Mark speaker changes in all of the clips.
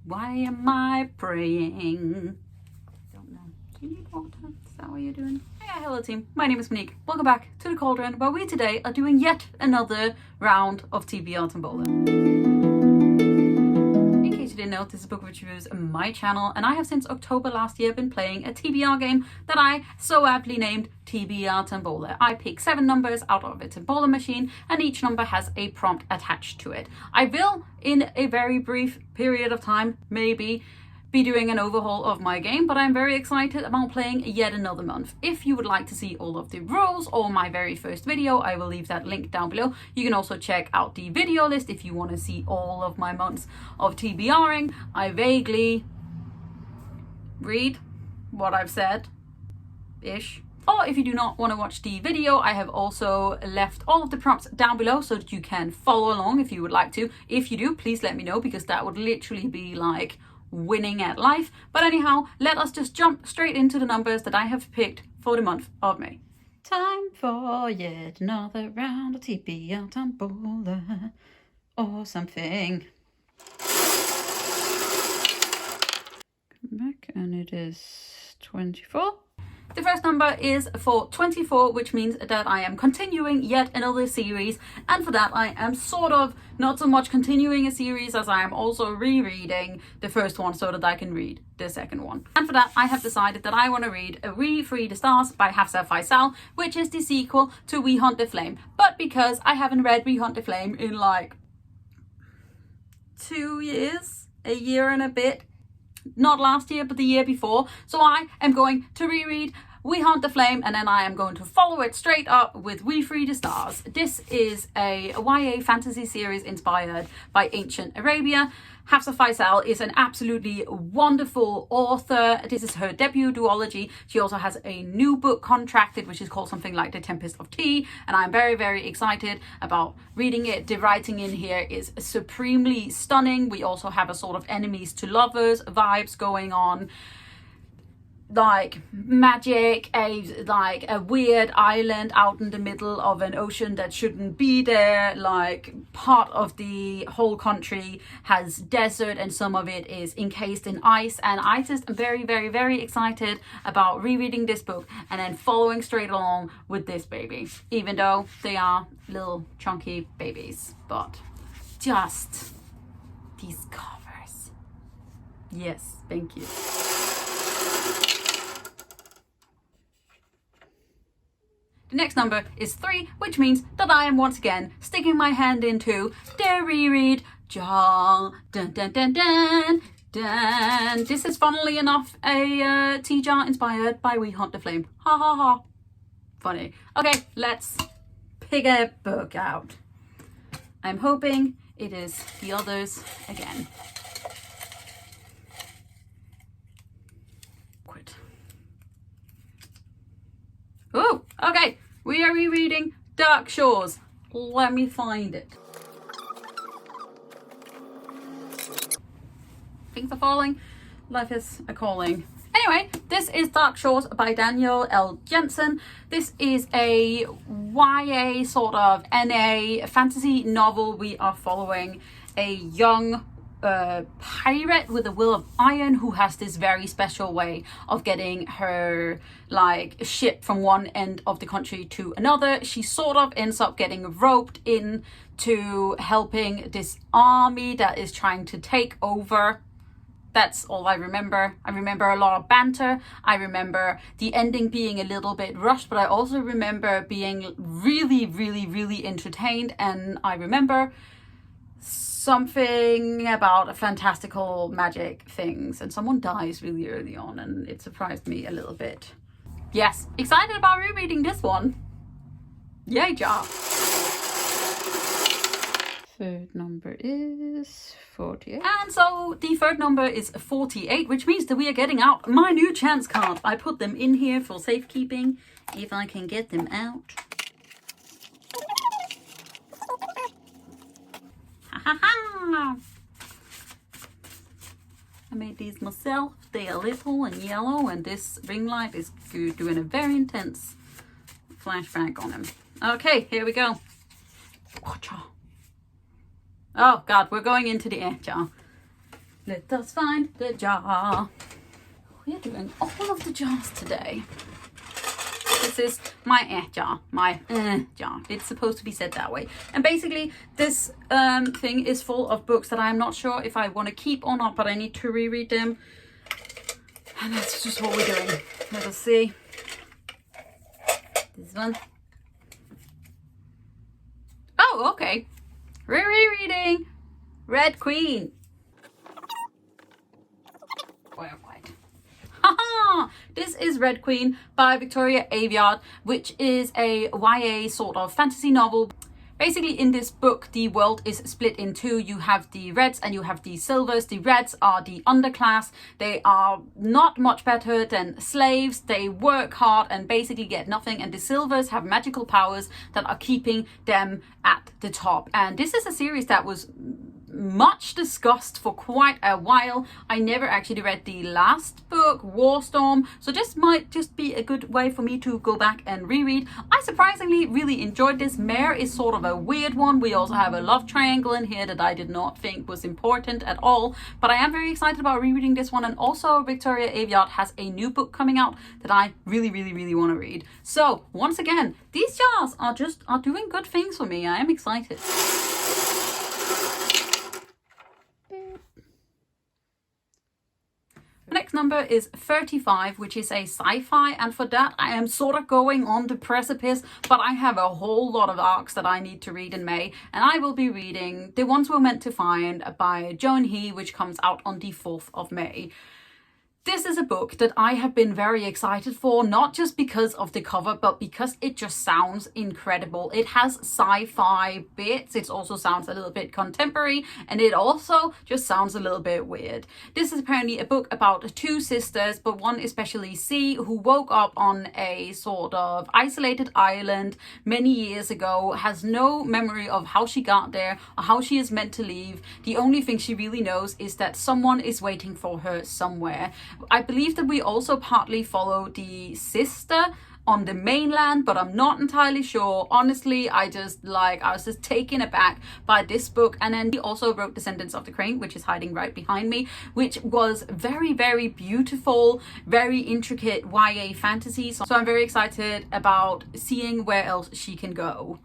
Speaker 1: Why am I praying? Don't know. Do you need water? Is that what you're doing? Hey, hello team. My name is Monique. Welcome back to the Cauldron, where we today are doing yet another round of TBR Tombola. In case you didn't know, this is Bookwitch Reviews, my channel, and I have since October last year been playing a TBR game that I so aptly named TBR Tombola. I pick 7 numbers out of a Tombola machine, and each number has a prompt attached to it. I will, in a very brief period of time, maybe, be doing an overhaul of my game, but I'm very excited about playing yet another month. If you would like to see all of the rules or my very first video, I will leave that link down below. You can also check out the video list if you want to see all of my months of TBRing. I vaguely read what I've said, ish. Or if you do not want to watch the video, I have also left all of the prompts down below so that you can follow along if you would like to. If you do, please let me know, because that would literally be like winning at life. But anyhow, let us just jump straight into the numbers that I have picked for the month of May. Time for yet another round of TBR Tombola or something. Come back, and it is 24. The first number is for 24, which means that I am continuing yet another series, and for that I am sort of not so much continuing a series as I am also rereading the first one so that I can read the second one. And for that I have decided that I want to read We Free the Stars by Hafsag Faizal, which is the sequel to We Hunt the Flame. But because I haven't read We Hunt the Flame in like 2 years, a year and a bit, not last year but the year before, so I am going to reread We Hunt the Flame, and then I am going to follow it straight up with We Free the Stars. This is a YA fantasy series inspired by ancient Arabia. Hafsag Faizal is an absolutely wonderful author. This is her debut duology. She also has a new book contracted, which is called something like The Tempest of Tea, and I'm very, very excited about reading it. The writing in here is supremely stunning. We also have a sort of enemies to lovers vibes going on, like magic, a weird island out in the middle of an ocean that shouldn't be there. Like part of the whole country has desert and some of it is encased in ice, and I just am very, very, very excited about rereading this book and then following straight along with this baby, even though they are little chunky babies. But just these covers, yes, thank you. The next number is 3, which means that I am once again sticking my hand into the reread jar. Dun dun dun dun dun. This is funnily enough a tea jar inspired by We Hunt the Flame. Ha ha ha. Funny. Okay, let's pick a book out. I'm hoping it is the others again. Quit. Oh, okay. We are rereading Dark Shores. Let me find it. Things are falling. Life is a calling. Anyway, this is Dark Shores by Danielle Jensen. This is a YA sort of NA fantasy novel. We are following a young pirate with a will of iron who has this very special way of getting her like ship from one end of the country to another. She sort of ends up getting roped in to helping this army that is trying to take over. That's all I remember. I remember a lot of banter. I remember the ending being a little bit rushed, but I also remember being really, really, really entertained, and I remember something about fantastical magic things, and someone dies really early on, and it surprised me a little bit. Yes, excited about rereading this one. Yay, job. Third number is 48. And so the third number is 48, which means that we are getting out my new chance cards. I put them in here for safekeeping, if I can get them out. I made these myself. They are little and yellow, and this ring light is doing a very intense flashback on them. Okay, here we go. Oh god, we're going into the air jar. Let us find the jar. We're doing all of the jars today. This is my jar, my jar. It's supposed to be said that way. And basically, this thing is full of books that I'm not sure if I want to keep or not, but I need to reread them. And that's just what we're doing. Let us see. This one. Oh, okay. Rereading Red Queen. Haha! This is Red Queen by Victoria Aveyard, which is a YA sort of fantasy novel. Basically, in this book, the world is split in two. You have the reds and you have the silvers. The reds are the underclass. They are not much better than slaves. They work hard and basically get nothing. And the silvers have magical powers that are keeping them at the top. And this is a series that was much discussed for quite a while. I never actually read the last book, Warstorm, so this might just be a good way for me to go back and reread. I surprisingly really enjoyed this. Mare is sort of a weird one. We also have a love triangle in here that I did not think was important at all, but I am very excited about rereading this one. And also Victoria Aveyard has a new book coming out that I really want to read. So once again, these jars are doing good things for me. I am excited. The next number is 35, which is a sci-fi, and for that I am sort of going on the precipice, but I have a whole lot of arcs that I need to read in May, and I will be reading The Ones We're Meant to Find by Joan, which comes out on the 4th of May. This is a book that I have been very excited for, not just because of the cover, but because it just sounds incredible. It has sci-fi bits, it also sounds a little bit contemporary, and it also just sounds a little bit weird. This is apparently a book about two sisters, but one especially C, who woke up on a sort of isolated island many years ago, has no memory of how she got there or how she is meant to leave. The only thing she really knows is that someone is waiting for her somewhere. I believe that we also partly follow the sister on the mainland, but I'm not entirely sure. Honestly, I was just taken aback by this book. And then he also wrote Descendants of the Crane, which is hiding right behind me, which was very beautiful, very intricate YA fantasy. So I'm very excited about seeing where else she can go.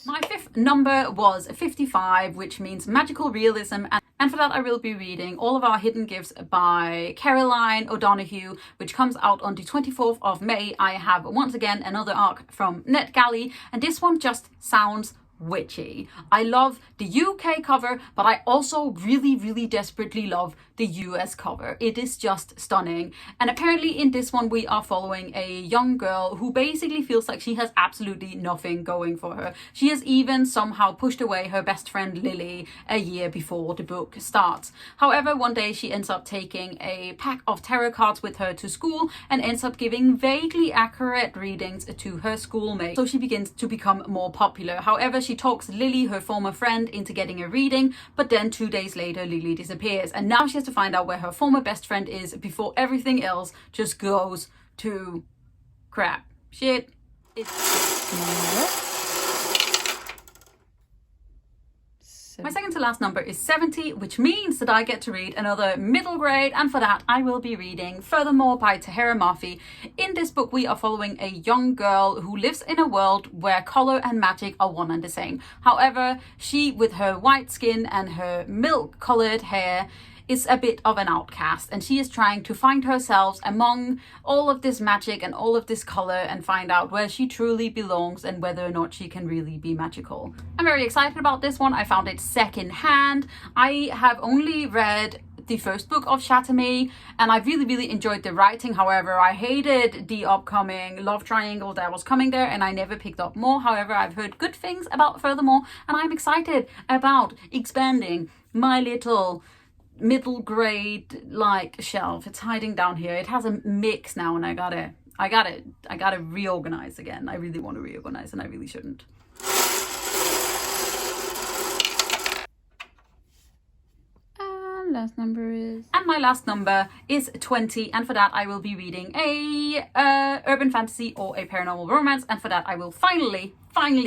Speaker 1: My fifth number was 55, which means magical realism, and for that I will be reading All of Our Hidden Gifts by Caroline O'Donoghue, which comes out on the 24th of May. I have once again another arc from NetGalley, and this one just sounds witchy. I love the UK cover, but I also really desperately love the US cover. It is just stunning. And apparently in this one we are following a young girl who basically feels like she has absolutely nothing going for her. She has even somehow pushed away her best friend Lily a year before the book starts. However, one day she ends up taking a pack of tarot cards with her to school and ends up giving vaguely accurate readings to her schoolmates. So she begins to become more popular. However, she talks Lily, her former friend, into getting a reading, but then 2 days later Lily disappears, and now she has to find out where her former best friend is before everything else just goes to crap. Shit. My second to last number is 70, which means that I get to read another middle grade, and for that I will be reading Futhermoor by Tahereh Mafi. In this book we are following a young girl who lives in a world where color and magic are one and the same. However, she, with her white skin and her milk-colored hair, is a bit of an outcast, and she is trying to find herself among all of this magic and all of this color and find out where she truly belongs and whether or not she can really be magical. I'm very excited about this one. I found it secondhand. I have only read the first book of Shatterme, and I really enjoyed the writing. However, I hated the upcoming love triangle that was coming there, and I never picked up more. However, I've heard good things about Futhermoor, and I'm excited about expanding my little middle grade like shelf. It's hiding down here. It has a mix now, and I gotta reorganize again. I really want to reorganize, and I really shouldn't. And
Speaker 2: last number is?
Speaker 1: And my last number is 20, and for that I will be reading a urban fantasy or a paranormal romance, and for that I will finally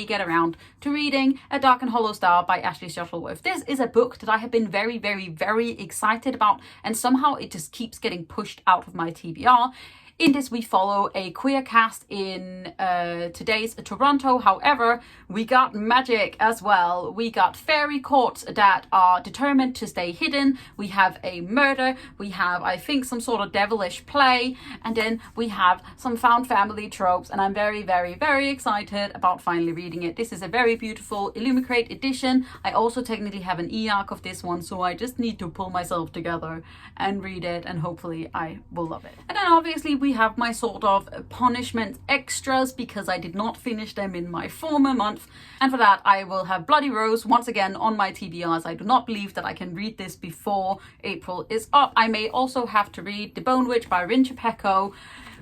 Speaker 1: get around to reading A Dark and Hollow Star by Ashley Shuttleworth. This is a book that I have been very, very, very excited about, and somehow it just keeps getting pushed out of my TBR. In this, we follow a queer cast in today's Toronto. However, we got magic as well. We got fairy courts that are determined to stay hidden. We have a murder. We have, I think, some sort of devilish play. And then we have some found family tropes. And I'm very, very, very excited about finally reading it. This is a very beautiful Illumicrate edition. I also technically have an e-arc of this one, so I just need to pull myself together and read it, and hopefully I will love it. And then obviously we have my sort of punishment extras because I did not finish them in my former month, and for that I will have Bloody Rose once again on my TBRs. I do not believe that I can read this before April is up. I may also have to read The Bone Witch by Chupeco,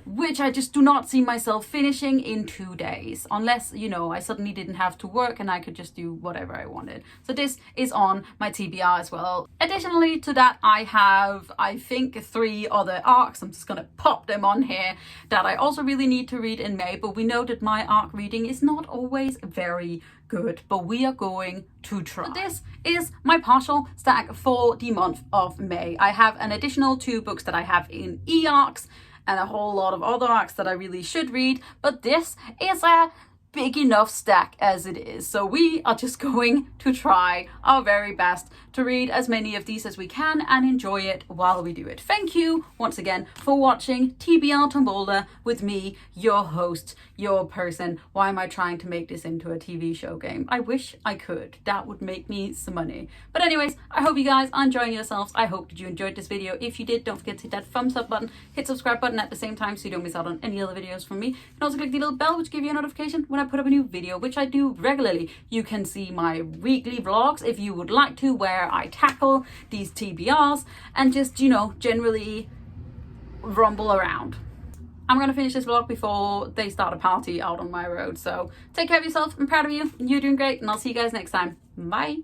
Speaker 1: which I just do not see myself finishing in 2 days, unless, you know, I suddenly didn't have to work and I could just do whatever I wanted. So this is on my TBR as well. Additionally to that, I have, I think, 3 other arcs. I'm just gonna pop them on here that I also really need to read in May, but we know that my arc reading is not always very good, but we are going to try. So this is my partial stack for the month of May. I have an additional 2 books that I have in e-arcs, and a whole lot of other arcs that I really should read, but this is a big enough stack as it is. So we are just going to try our very best to read as many of these as we can and enjoy it while we do it. Thank you once again for watching TBR Tombola with me, your host, your person. Why am I trying to make this into a TV show game? I wish I could. That would make me some money. But anyways, I hope you guys are enjoying yourselves. I hope that you enjoyed this video. If you did, don't forget to hit that thumbs up button, hit subscribe button at the same time so you don't miss out on any other videos from me. You can also click the little bell which gives you a notification when I put up a new video, which I do regularly. You can see my weekly vlogs if you would like to, where I tackle these TBRs and just, you know, generally rumble around. I'm gonna finish this vlog before they start a party out on my road. So take care of yourself. I'm proud of you. You're doing great, and I'll see you guys next time. Bye.